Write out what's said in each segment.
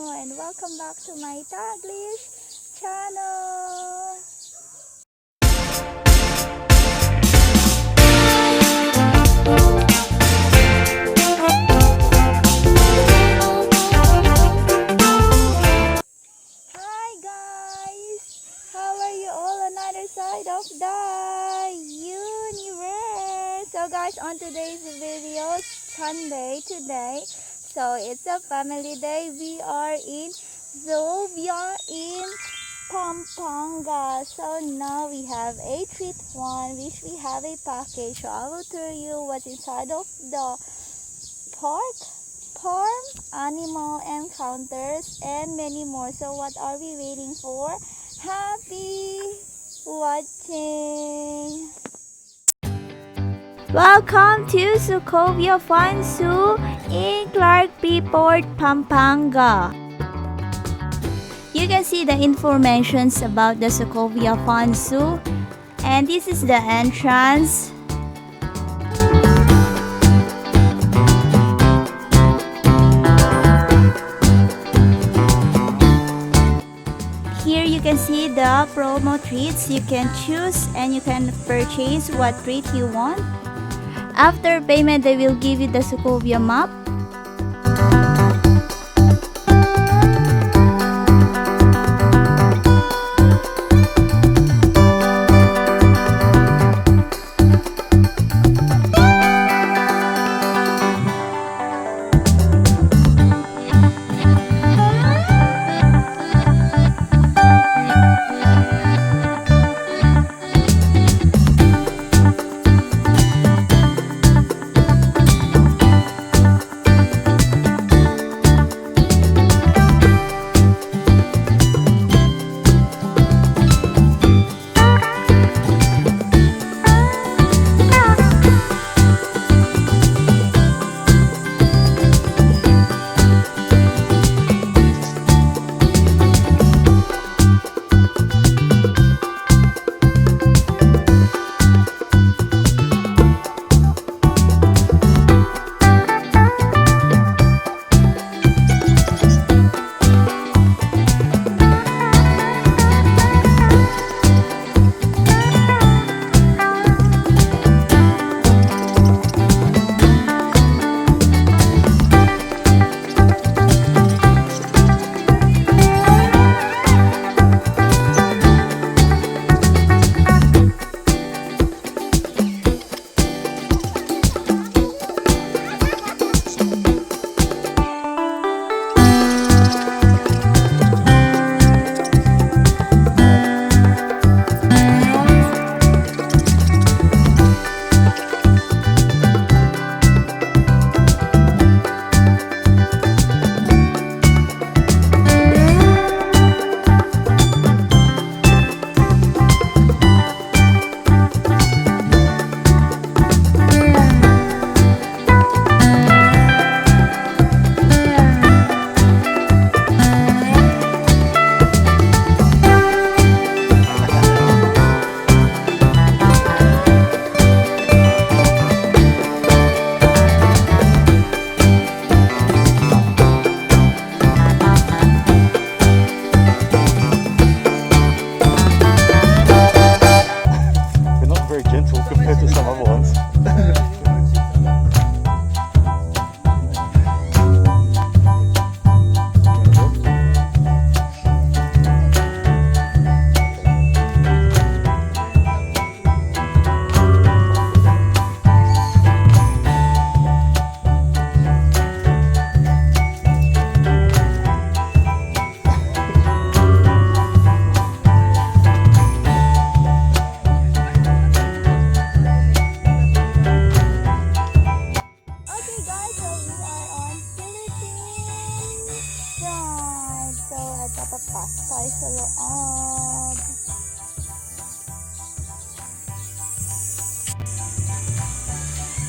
InDaynaMo and welcome back to my Taglish channel. Hi guys! How are you all on other side of the universe? So guys, on today's video, Sunday today. So it's a family day. We are in Zoocobia in Pampanga. So now we have a treat one, which we have a package. So I will tell you what's inside of the park, farm, animal encounters, and many more. So what are we waiting for? Happy watching! Welcome to Zoocobia Fun Zoo in Clark Pampanga. You can see the informations about the Zoocobia Fun Zoo, and this is the entrance. Here you can see the promo treats. You can choose and you can purchase what treat you want. After payment, they will give you the Zoocobia map.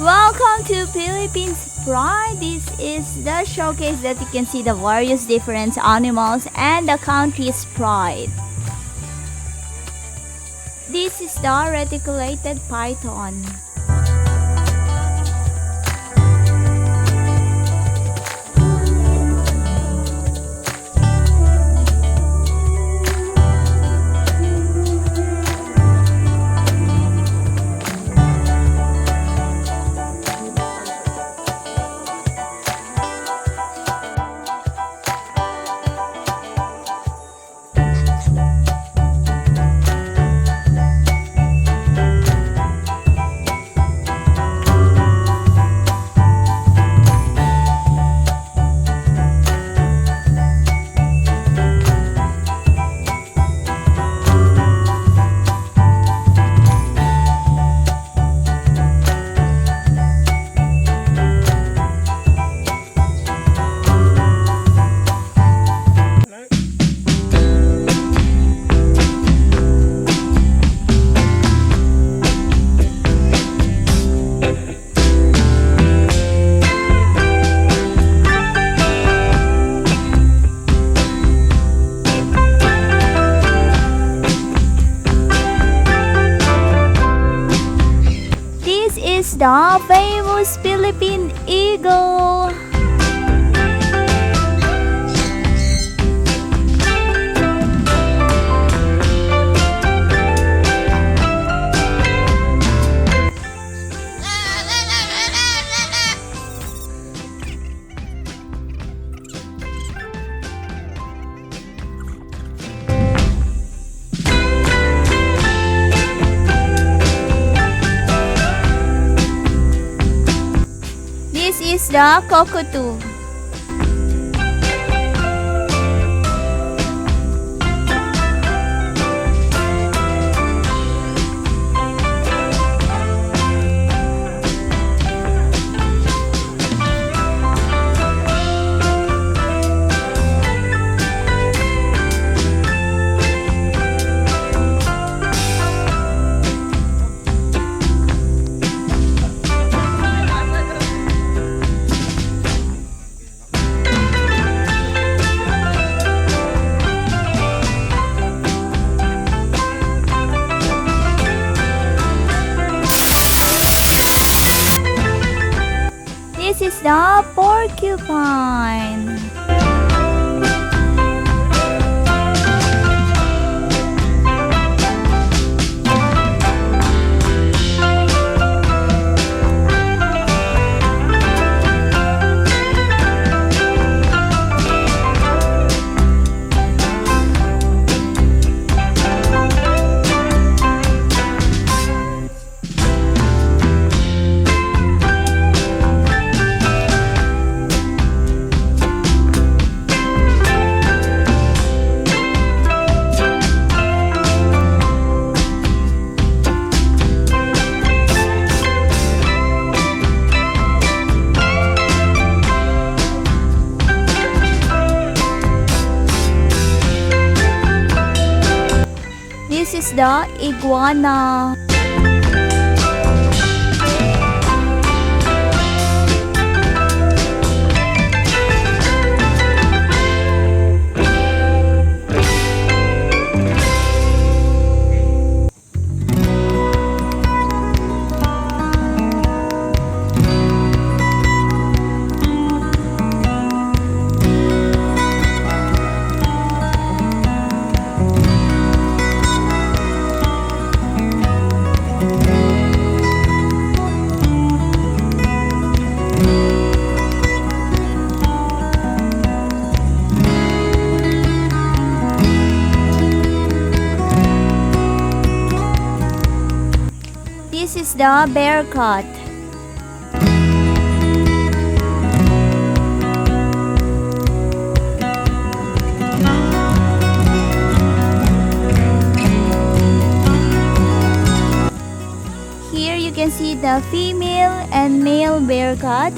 Welcome to Philippines Pride. This is the showcase that you can see the various different animals and the country's pride. This is the reticulated python. the famous Philippine eagle. This is the cockatoo. This is the porcupine. This is the iguana. This is the bear cat. Here you can see the female and male bear cat.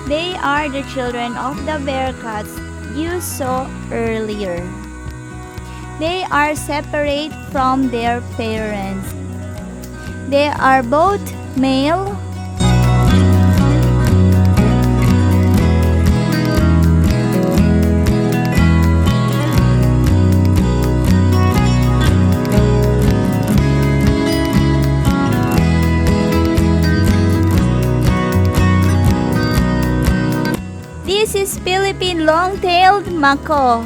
They are the children of the bear cats you saw earlier. They are separate from their parents. They are both male. This is Philippine long-tailed macaw.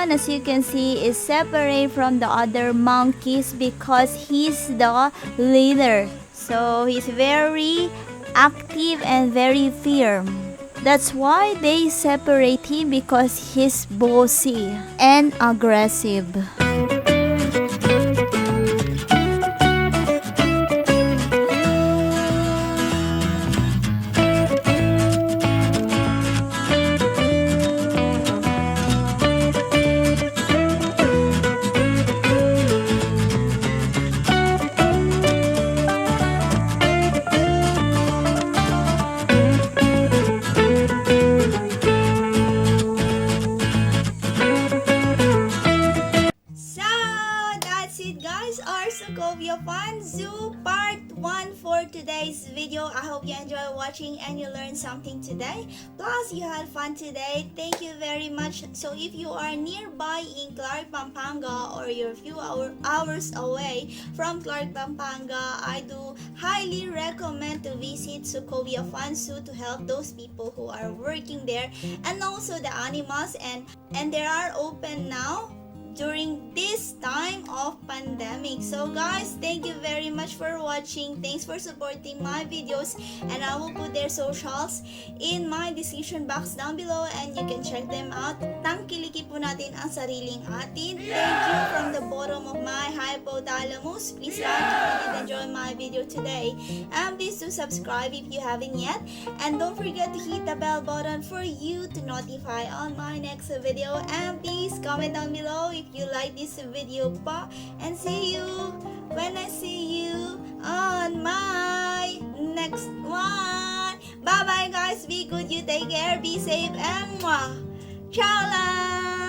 one, as you can see, is separate from the other monkeys because he's the leader. So he's very active and very firm. That's why they separate him, because he's bossy and aggressive. Our Zoocobia Fun Zoo Part 1 for today's video. I hope you enjoy watching and you learned something today. Plus, you had fun today. Thank you very much. So, if you are nearby in Clark Pampanga or you're a few hours away from Clark Pampanga, I do highly recommend to visit Zoocobia Fun Zoo to help those people who are working there and also the animals. And they are open now during this time of pandemic. So guys, thank you very much for watching. Thanks for supporting my videos, and I will put their socials in my description box down below and you can check them out. Tangkiliki po natin ang sariling atin. Thank you from the bottom of my hypothalamus. Please like and enjoy my video today, and please do subscribe if you haven't yet, and don't forget to hit the bell button for you to notify on my next video, and please comment down below if you like this video pa, and see you when I see you on my next one. Bye bye guys, be good, you take care, be safe, and mwah, ciao lang.